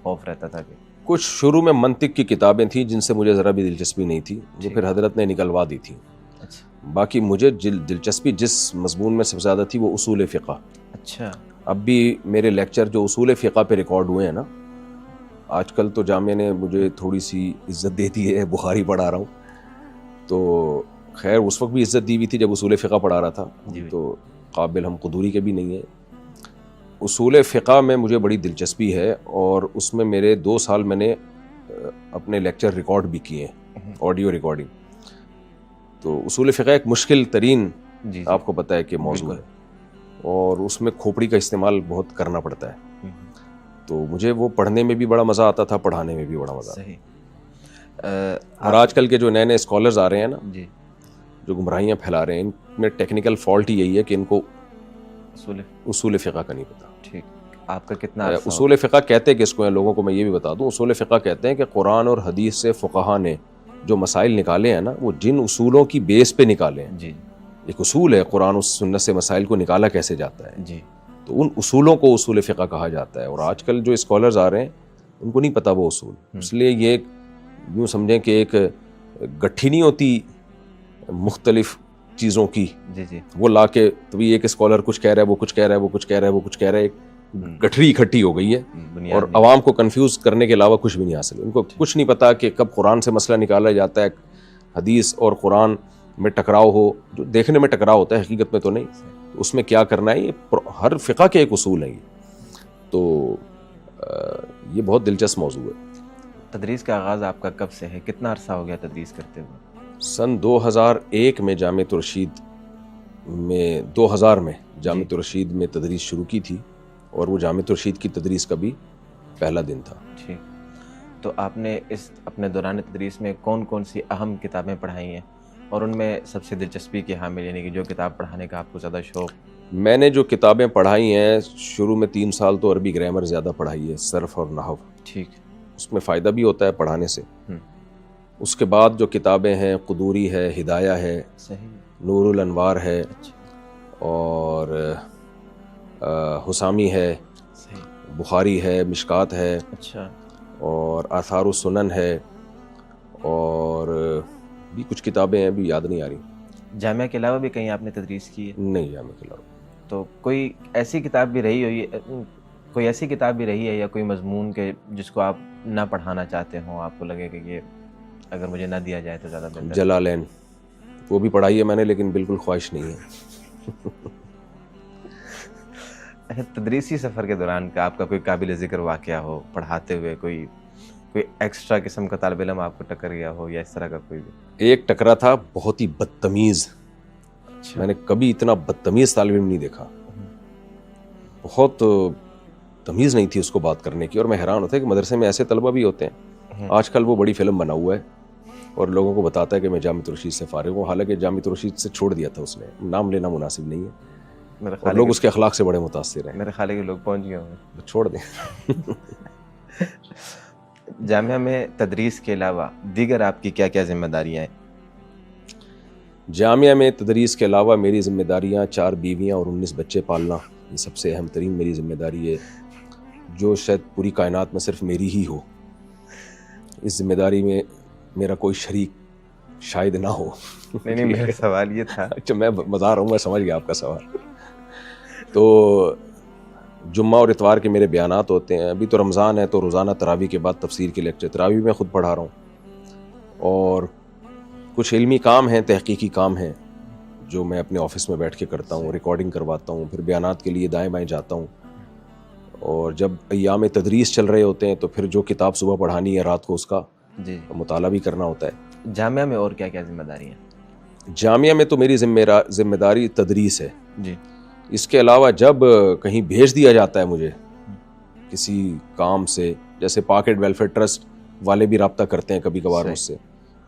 خوف رہتا تھا کہ؟ کچھ شروع میں منطق کی کتابیں تھیں جن سے مجھے ذرا بھی دلچسپی نہیں تھی, جو پھر حضرت نے نکلوا دی تھی. باقی مجھے دلچسپی جس مضمون میں سب سے زیادہ تھی وہ اصول فقہ. اچھا. اب بھی میرے لیکچر جو اصول فقہ پہ ریکارڈ ہوئے ہیں نا, آج کل تو جامعہ نے مجھے تھوڑی سی عزت دے دی ہے, بخاری پڑھا رہا ہوں. تو خیر اس وقت بھی عزت دی ہوئی تھی جب اصول فقہ پڑھا رہا تھا, تو قابل ہم قدوری کے بھی نہیں ہیں. اصول فقہ میں مجھے بڑی دلچسپی ہے, اور اس میں میرے 2 سال میں نے اپنے لیکچر ریکارڈ بھی کیے ہیں, آڈیو ریکارڈنگ. تو اصول فقہ ایک مشکل ترین آپ کو پتہ ہے کہ موضوع ہے, اور اس میں کھوپڑی کا استعمال بہت کرنا پڑتا ہے. تو مجھے وہ پڑھنے میں بھی بڑا مزہ آتا تھا, پڑھانے میں بھی بڑا مزہ آتا تھا. اور آج کل کے جو نئے نئے اسکالرز آ رہے ہیں نا, جو گمراہیاں پھیلا رہے ہیں, ان میں ٹیکنیکل فالٹ ہی یہی ہے کہ ان کو اصول فقہ کا نہیں پتہ. ٹھیک. آپ کا کتنا اصول فقہ کہتے کس کو ہیں, لوگوں کو میں یہ بھی بتا دوں. اصول فقہ کہتے ہیں کہ قرآن اور حدیث سے فقہا نے جو مسائل نکالے ہیں نا, وہ جن اصولوں کی بیس پہ نکالے ہیں. ایک اصول ہے, قرآن و سنت سے مسائل کو نکالا کیسے جاتا ہے, تو ان اصولوں کو اصول فقہ کہا جاتا ہے. اور آج کل جو اسکالرز آ رہے ہیں ان کو نہیں پتہ وہ اصول, اس لیے یہ یوں سمجھیں کہ ایک گٹھی نہیں ہوتی مختلف چیزوں کی, وہ لا کے تبھی ایک اسکالر کچھ کہہ رہا ہے, وہ کچھ کہہ رہا ہے, وہ کچھ کہہ رہا ہے, وہ کچھ کہہ رہا ہے, ایک گٹھڑی اکٹھی ہو گئی ہے, اور عوام کو کنفیوز کرنے کے علاوہ کچھ بھی نہیں حاصل. ان کو کچھ نہیں پتا کہ کب قرآن سے مسئلہ نکالا جاتا ہے, حدیث اور قرآن میں ٹکراؤ ہو, جو دیکھنے میں ٹکراؤ ہوتا ہے حقیقت میں تو نہیں, اس میں کیا کرنا ہے. یہ ہر فقہ کے ایک اصول ہیں. تو یہ بہت دلچسپ موضوع ہے. تدریس کا آغاز آپ کا کب سے ہے؟ کتنا عرصہ ہو گیا تدریس کرتے ہوئے؟ سن 2001 میں جامعۃ الرشید میں 2000 میں جامعۃ الرشید میں تدریس شروع کی تھی اور وہ جامعۃ الرشید کی تدریس کا بھی پہلا دن تھا. ٹھیک. تو آپ نے اس اپنے دوران تدریس میں کون کون سی اہم کتابیں پڑھائی ہیں اور ان میں سب سے دلچسپی کی حامل یعنی کہ جو کتاب پڑھانے کا آپ کو زیادہ شوق؟ میں نے جو کتابیں پڑھائی ہیں شروع میں 3 سال تو عربی گرامر زیادہ پڑھائی ہے, صرف اور نحو. ٹھیک. اس میں فائدہ بھی ہوتا ہے پڑھانے سے. اس کے بعد جو کتابیں ہیں قدوری ہے, ہدایہ ہے, صحیح, نور الانوار ہے, اچھا, اور حسامی ہے, صحیح, بخاری ہے, مشکات ہے, اچھا, اور آثار السنن ہے, اور بھی کچھ کتابیں ہیں ابھی یاد نہیں آ رہی. جامعہ کے علاوہ بھی کہیں آپ نے تدریس کی ہے؟ نہیں, جامعہ کے علاوہ. تو کوئی ایسی کتاب بھی رہی ہوئی, کوئی ایسی کتاب بھی رہی ہے یا کوئی مضمون کے جس کو آپ نہ پڑھانا چاہتے ہوں, آپ کو لگے کہ یہ اگر مجھے نہ دیا جائے تو زیادہ بہتر؟ جلالین, وہ بھی پڑھائی ہے میں نے لیکن بالکل خواہش نہیں ہے. تدریسی سفر کے دوران کا آپ کا کوئی قابل ذکر واقعہ ہو پڑھاتے ہوئے, کوئی ایکسٹرا قسم کا طالب علم آپ کو ٹکر گیا ہو یا اس طرح کا کوئی بھی؟ ایک ٹکرا تھا بہت ہی بدتمیز. اچھا, میں نے کبھی اتنا بدتمیز طالب علم نہیں دیکھا. بہت تمیز نہیں تھی اس کو بات کرنے کی, اور میں حیران ہوتا ہے کہ مدرسے میں ایسے طلبہ بھی ہوتے ہیں. آج کل وہ بڑی فلم بنا ہوا ہے اور لوگوں کو بتاتا ہے کہ میں جامعۃ الرشید سے فارغ ہوں, حالانکہ جامعۃ الرشید سے چھوڑ دیا تھا اس نے. نام لینا مناسب نہیں ہے, اور لوگ اس کے اخلاق سے بڑے متاثر ہیں. میرے خیال ہے کہ لوگ پہنچ گئے ہوں گے. چھوڑ دیں. جامعہ میں تدریس کے علاوہ دیگر آپ کی کیا کیا ذمہ داریاں ہیں؟ جامعہ میں تدریس کے علاوہ میری ذمہ داریاں 4 بیویاں اور 19 بچے پالنا, یہ سب سے اہم ترین میری ذمہ داری ہے, جو شاید پوری کائنات میں صرف میری ہی ہو. اس ذمہ داری میں میرا کوئی شریک شاید نہ ہو. نہیں, میرا سوال یہ تھا. اچھا, میں بتا رہا ہوں, میں سمجھ گیا آپ کا سوال. تو جمعہ اور اتوار کے میرے بیانات ہوتے ہیں. ابھی تو رمضان ہے تو روزانہ تراویح کے بعد تفسیر کے لیکچر, تراویح میں خود پڑھا رہا ہوں, اور کچھ علمی کام ہیں, تحقیقی کام ہیں جو میں اپنے آفس میں بیٹھ کے کرتا ہوں, ریکارڈنگ کرواتا ہوں, پھر بیانات کے لیے دائیں بائیں جاتا ہوں. اور جب ایام تدریس چل رہے ہوتے ہیں تو پھر جو کتاب صبح پڑھانی ہے رات کو اس کا جی, مطالعہ بھی کرنا ہوتا ہے. جامعہ میں اور کیا کیا ذمہ داریاں؟ جامعہ میں تو میری ذمہ داری تدریس ہے. جی, اس کے علاوہ جب کہیں بھیج دیا جاتا ہے مجھے کسی کام سے, جیسے پاکٹ ویلفیئر ٹرسٹ والے بھی رابطہ کرتے ہیں کبھی کبھار مجھ سے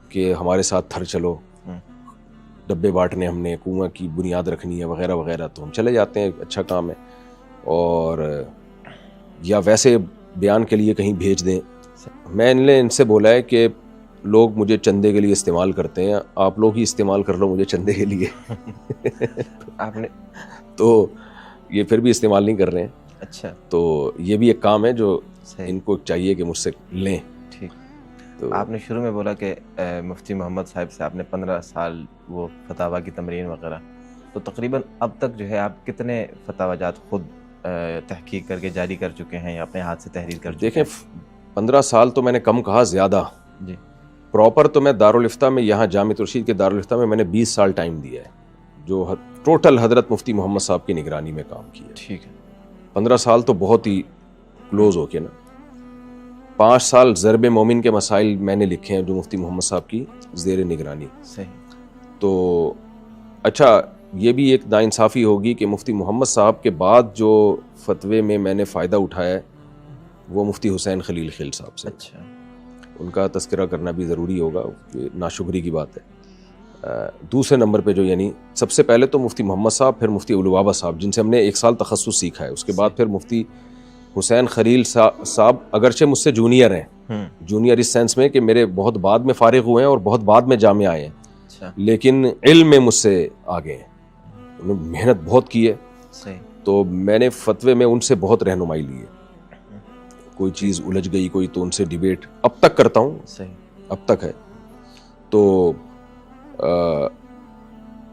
کہ ہمارے ساتھ تھر چلو, ڈبے بانٹنے, ہم نے کنواں کی بنیاد رکھنی ہے وغیرہ وغیرہ, تو ہم چلے جاتے ہیں, اچھا کام ہے. اور یا ویسے بیان کے لیے کہیں بھیج دیں. میں نے ان سے بولا ہے کہ لوگ مجھے چندے کے لیے استعمال کرتے ہیں, آپ لوگ ہی استعمال کر لو مجھے چندے کے لیے. آپ نے تو یہ پھر بھی استعمال نہیں کر رہے ہیں. اچھا, تو یہ بھی ایک کام ہے جو ان کو چاہیے کہ مجھ سے لیں. ٹھیک. تو آپ نے شروع میں بولا کہ مفتی محمد صاحب سے آپ نے 15 سال وہ فتاویٰ کی تمرین وغیرہ, تو تقریباً اب تک جو ہے آپ کتنے فتاویٰ جات خود تحقیق کر کے جاری کر چکے ہیں یا اپنے ہاتھ سے تحریر کر چکے ہیں؟ دیکھیں 15 سال تو میں نے کم کہا, زیادہ. جی, پراپر تو میں دارالفتہ میں, یہاں جامعۃ الرشید کے دارالفتہ میں نے 20 سال ٹائم دیا ہے, جو ٹوٹل حضرت مفتی محمد صاحب کی نگرانی میں کام کیا ہے. ٹھیک ہے. 15 سال تو بہت ہی کلوز ہو کے نا. 5 سال ضرب مومن کے مسائل میں نے لکھے ہیں جو مفتی محمد صاحب کی زیر نگرانی. صحیح. تو اچھا, یہ بھی ایک ناانصافی ہوگی کہ مفتی محمد صاحب کے بعد جو فتوے میں نے فائدہ اٹھایا ہے وہ مفتی حسین خلیل خیل صاحب سے. اچھا, ان کا تذکرہ کرنا بھی ضروری ہوگا, ناشکری کی بات ہے. دوسرے نمبر پہ جو یعنی سب سے پہلے تو مفتی محمد صاحب, پھر مفتی ابوالبابا صاحب جن سے ہم نے 1 سال تخصص سیکھا ہے, اس کے بعد پھر مفتی حسین خلیل صاحب اگرچہ مجھ سے جونیئر ہیں, جونیئر اس سینس میں کہ میرے بہت بعد میں فارغ ہوئے ہیں اور بہت بعد میں جامعہ آئے ہیں, لیکن علم میں مجھ سے آگے ہیں, انہوں نے محنت بہت کی ہے. تو میں نے فتوے میں ان سے بہت رہنمائی لی ہے. کوئی چیز الجھ گئی کوئی تو ان سے ڈیبیٹ اب تک کرتا ہوں, اب تک ہے. تو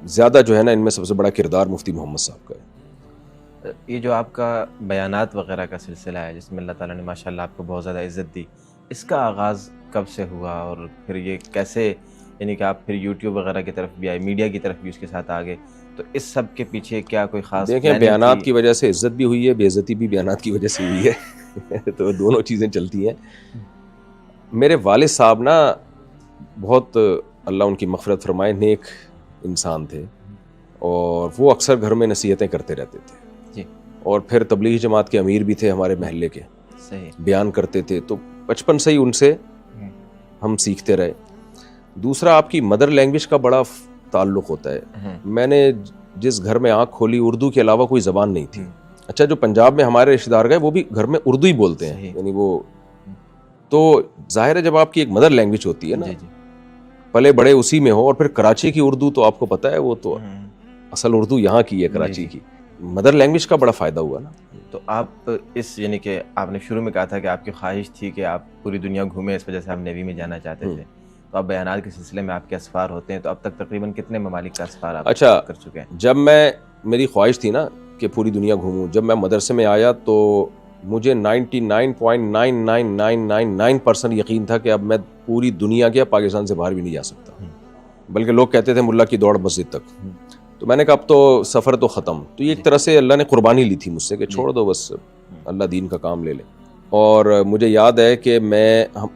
زیادہ جو ہے نا ان میں سب سے بڑا کردار مفتی محمد صاحب کا ہے. یہ جو آپ کا بیانات وغیرہ کا سلسلہ ہے جس میں اللہ تعالیٰ نے ماشاءاللہ آپ کو بہت زیادہ عزت دی, اس کا آغاز کب سے ہوا اور پھر یہ کیسے, یعنی کہ آپ پھر یوٹیوب وغیرہ کی طرف بھی آئے, میڈیا کی طرف بھی اس کے ساتھ آگے, تو اس سب کے پیچھے کیا کوئی خاص؟ دیکھیں بیانات کی وجہ سے عزت بھی ہوئی ہے, بے عزتی بھی بیانات کی وجہ سے ہوئی ہے. تو دونوں چیزیں چلتی ہیں. میرے والد صاحب نا بہت اللہ ان کی مغفرت فرمائے نیک انسان تھے اور وہ اکثر گھر میں نصیحتیں کرتے رہتے تھے جی اور پھر تبلیغی جماعت کے امیر بھی تھے ہمارے محلے کے, صحیح. بیان کرتے تھے, تو بچپن سے ہی ان سے ہم سیکھتے رہے. دوسرا آپ کی مدر لینگویج کا بڑا تعلق ہوتا ہے. میں نے جس گھر میں آنکھ کھولی اردو کے علاوہ کوئی زبان نہیں تھی. اچھا جو پنجاب میں ہمارے رشتہ دار گئے وہ بھی گھر میں اردو ہی بولتے ہیں, یعنی وہ تو ظاہر ہے جب آپ کی ایک مدر لینگویج ہوتی ہے نا, پلے بڑے اسی میں ہو, اور پھر کراچی کی اردو تو آپ کو پتہ ہے وہ تو اصل اردو یہاں کی ہے کراچی کی, مدر لینگویج کا بڑا فائدہ ہوا نا. تو آپ اس یعنی کہ آپ نے شروع میں کہا تھا کہ آپ کی خواہش تھی کہ آپ پوری دنیا گھومیں, اس وجہ سے آپ نیوی میں جانا چاہتے تھے, تو آپ بیانات کے سلسلے میں آپ کے اسفار ہوتے ہیں, تو اب تک تقریباً کتنے ممالک کا اسفار آپ کر چکے ہیں؟ جب میری خواہش تھی نا کہ پوری دنیا گھوموں, جب میں مدرسے میں آیا تو مجھے 99.99999% یقین تھا کہ اب میں پوری دنیا کے پاکستان سے باہر بھی نہیں جا سکتا, بلکہ لوگ کہتے تھے ملا کی دوڑ مسجد تک. تو میں نے کہا اب تو سفر تو ختم. تو یہ ایک طرح سے اللہ نے قربانی لی تھی مجھ سے کہ چھوڑ دو بس, اللہ دین کا کام لے لے. اور مجھے یاد ہے کہ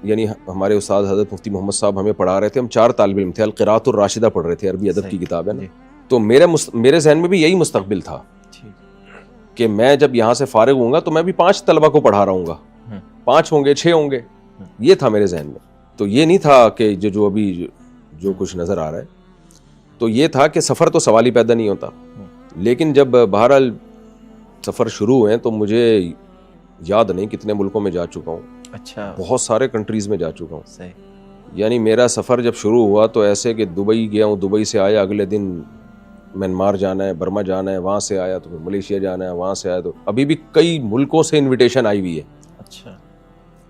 یعنی ہمارے استاد حضرت مفتی محمد صاحب ہمیں پڑھا رہے تھے, ہم 4 طالب علم تھے, القراءۃ الراشدہ پڑھ رہے تھے, عربی ادب کی کتاب ہے نا. تو میرے ذہن میں بھی یہی مستقبل تھا کہ میں جب یہاں سے فارغ ہوں گا تو میں بھی 5 طلبہ کو پڑھا رہا ہوں گا, 5 ہوں گے 6 ہوں گے, یہ تھا میرے ذہن میں. تو یہ نہیں تھا کہ جو ابھی جو کچھ نظر آ رہا ہے, تو یہ تھا کہ سفر تو سوال ہی پیدا نہیں ہوتا. لیکن جب بہرحال سفر شروع ہوئے تو مجھے یاد نہیں کتنے ملکوں میں جا چکا ہوں. اچھا, بہت سارے کنٹریز میں جا چکا ہوں. صحیح. یعنی میرا سفر جب شروع ہوا تو ایسے کہ دبئی گیا ہوں, دبئی سے آیا اگلے دن میانمار جانا ہے, برما جانا ہے, وہاں سے آیا تو پھر ملیشیا جانا ہے, وہاں سے آیا تو ابھی بھی کئی ملکوں سے انویٹیشن آئی ہوئی ہے. اچھا,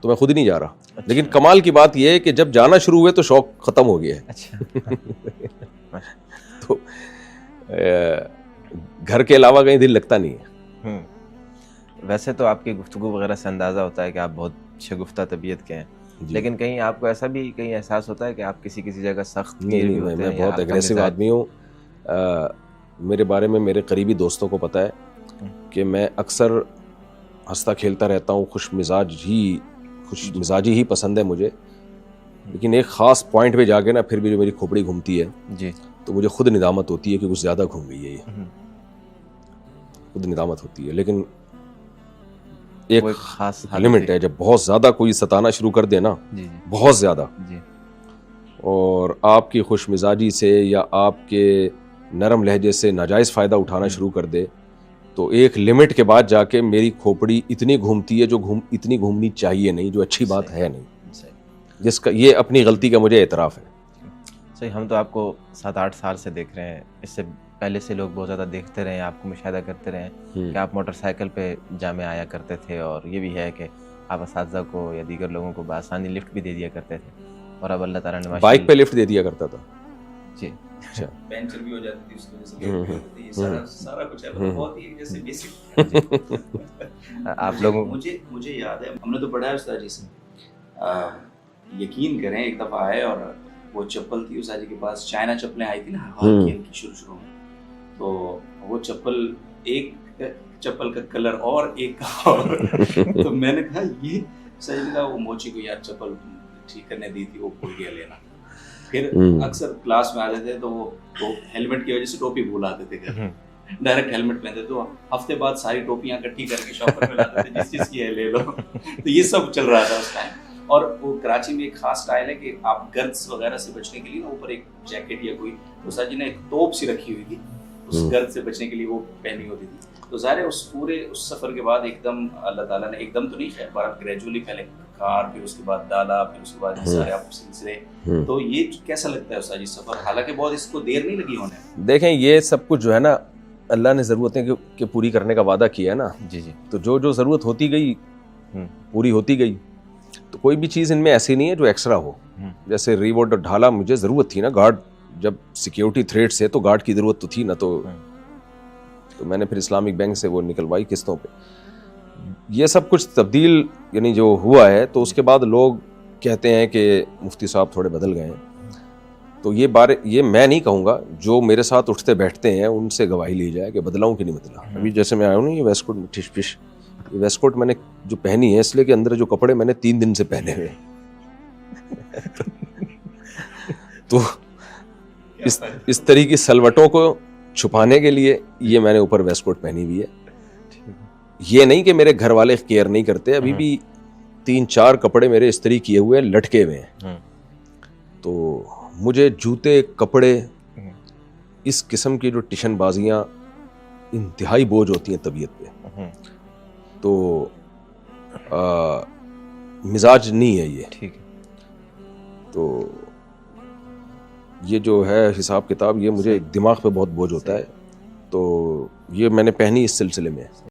تو میں خود ہی نہیں جا رہا. لیکن کمال کی بات یہ ہے کہ جب جانا شروع ہوئے تو شوق ختم ہو گیا ہے. اچھا. تو گھر کے علاوہ کہیں دل لگتا نہیں ہے. ویسے تو آپ کی گفتگو وغیرہ سے اندازہ ہوتا ہے کہ آپ بہت شگفتہ طبیعت کے ہیں, لیکن کہیں آپ کو ایسا بھی کہیں احساس ہوتا ہے کہ آپ کسی جگہ سخت گیر بھی ہوتے ہیں؟ میں بہت اگریسو آدمی ہوں. میرے بارے میں میرے قریبی دوستوں کو پتہ ہے کہ میں اکثر ہنستا کھیلتا رہتا ہوں, خوش مزاجی ہی پسند ہے مجھے. لیکن ایک خاص پوائنٹ پہ جا کے نا پھر بھی جو میری کھوپڑی گھومتی ہے جی, تو مجھے خود ندامت ہوتی ہے کہ کچھ زیادہ گھوم گئی ہے, یہ خود ندامت ہوتی ہے. لیکن ایک خاص لمٹ ہے, جب بہت زیادہ کوئی ستانا شروع کر دے نا, بہت زیادہ, اور آپ کی خوش مزاجی سے یا آپ کے نرم لہجے سے ناجائز فائدہ اٹھانا شروع کر دے, تو ایک لمٹ کے بعد جا کے میری کھوپڑی اتنی گھومتی ہے جو اتنی گھومنی چاہیے نہیں, جو اچھی بات ہے نہیں, جس کا یہ اپنی غلطی کا مجھے اعتراف ہے. صحیح. ہم تو آپ کو 7-8 سال سے دیکھ رہے ہیں, اس سے پہلے سے لوگ بہت زیادہ دیکھتے رہے ہیں, آپ کو مشاہدہ کرتے رہے ہیں کہ آپ موٹر سائیکل پہ جامع آیا کرتے تھے, اور یہ بھی ہے کہ آپ اساتذہ کو یا دیگر لوگوں کو بآسانی لفٹ بھی دے دیا کرتے تھے, اور اب اللہ تعالیٰ نے بائک پہ لفٹ دے دیا کرتا تھا. جی, اچھا, پینچر بھی ہو جاتی تھی اس کی وجہ سے, یہ سارا کچھ ہے, بہت ہی جیسے بیسک. آپ لوگوں مجھے یاد ہے, ہم نے تو پڑھا ہے استاد جی سے, یقین کریں ایک دفعہ آئے اور وہ چپل تھی استاد جی کے پاس, چائنا چپلیں آئی تھی نا ہال کی شروع میں, تو وہ چپل ایک چپل کا کلر اور ایک کا اور, تو میں نے کہا یہ استاد جی کا وہ موچی کو یار چپل ٹھیک کرنے دی تھی, وہ بھول گیا لینا. پھر اکثر کلاس میں آتے تھے تو وہ ہیلمٹ کی وجہ سے ٹوپی بھول آتے تھے گھر, ڈائریکٹ ہیلمٹ پہنتے, تو ہفتے بعد ساری ٹوپیاں اکٹھی کر کے شاپ پر لاتے تھے, جس چیز کی ہے لے لو. تو یہ سب چل رہا تھا اس ٹائم. اور وہ کراچی میں ایک خاص اسٹائل ہے کہ آپ گردس وغیرہ سے بچنے کے لیے اوپر ایک جیکٹ یا کوئی استاد جی نے ایک توپ سی رکھی ہوئی تھی, اس گرد سے بچنے کے لیے وہ پہنی ہوتی تھی. تو ظاہر ہے اس پورے اس سفر کے بعد ایک دم اللہ تعالیٰ نے, ایک دم تو نہیں خیر بار گریجولی, پہلے کار, پھر اس کے بعد ڈالا, پھر اس کے بعد سارے آپ سلسلے. تو یہ کیسا لگتا ہے استاد جی سفر, حالانکہ بہت اس کو دیر نہیں لگی ہونے. دیکھیں یہ سب کچھ جو ہے نا اللہ نے ضرورتیں کہ پوری کرنے کا وعدہ کیا ہے نا, جی, تو جو ضرورت ہوتی گئی پوری ہوتی گئی. تو کوئی بھی چیز ان میں ایسی نہیں ہے جو ایکسٹرا ہو. جیسے ریوارڈ اور ڈھالا مجھے ضرورت تھی نا, گارڈ جب سیکیورٹی تھریٹ سے تو گارڈ کی ضرورت تو تھی نا, تو میں نے پھر اسلامک بینک سے وہ نکلوائی قسطوں پہ. یہ سب کچھ تبدیل یعنی جو ہوا ہے, تو اس کے بعد لوگ کہتے ہیں کہ مفتی صاحب تھوڑے بدل گئے ہیں. تو یہ میں نہیں کہوں گا, جو میرے ساتھ اٹھتے بیٹھتے ہیں ان سے گواہی لی جائے کہ بدلاؤں کہ نہیں بدلا. ابھی جیسے میں آیا ہوں نا, یہ ویسٹ کوٹ میں ٹھش پش, یہ ویسٹ کوٹ میں نے جو پہنی ہے اس لیے کہ اندر جو کپڑے میں نے 3 دن سے پہنے ہوئے, تو اس طرح کی سلوٹوں کو چھپانے کے لیے یہ میں نے اوپر ویسٹ کوٹ پہنی ہوئی ہے. یہ نہیں کہ میرے گھر والے کیئر نہیں کرتے, ابھی بھی 3-4 کپڑے میرے استری کیے ہوئے لٹکے ہوئے ہیں. تو مجھے جوتے, کپڑے, اس قسم کی جو ٹیشن بازیاں انتہائی بوجھ ہوتی ہیں طبیعت پہ, تو مزاج نہیں ہے یہ. ٹھیک ہے. تو یہ جو ہے حساب کتاب, یہ مجھے دماغ پہ بہت بوجھ ہوتا ہے, تو یہ میں نے پہنی اس سلسلے میں.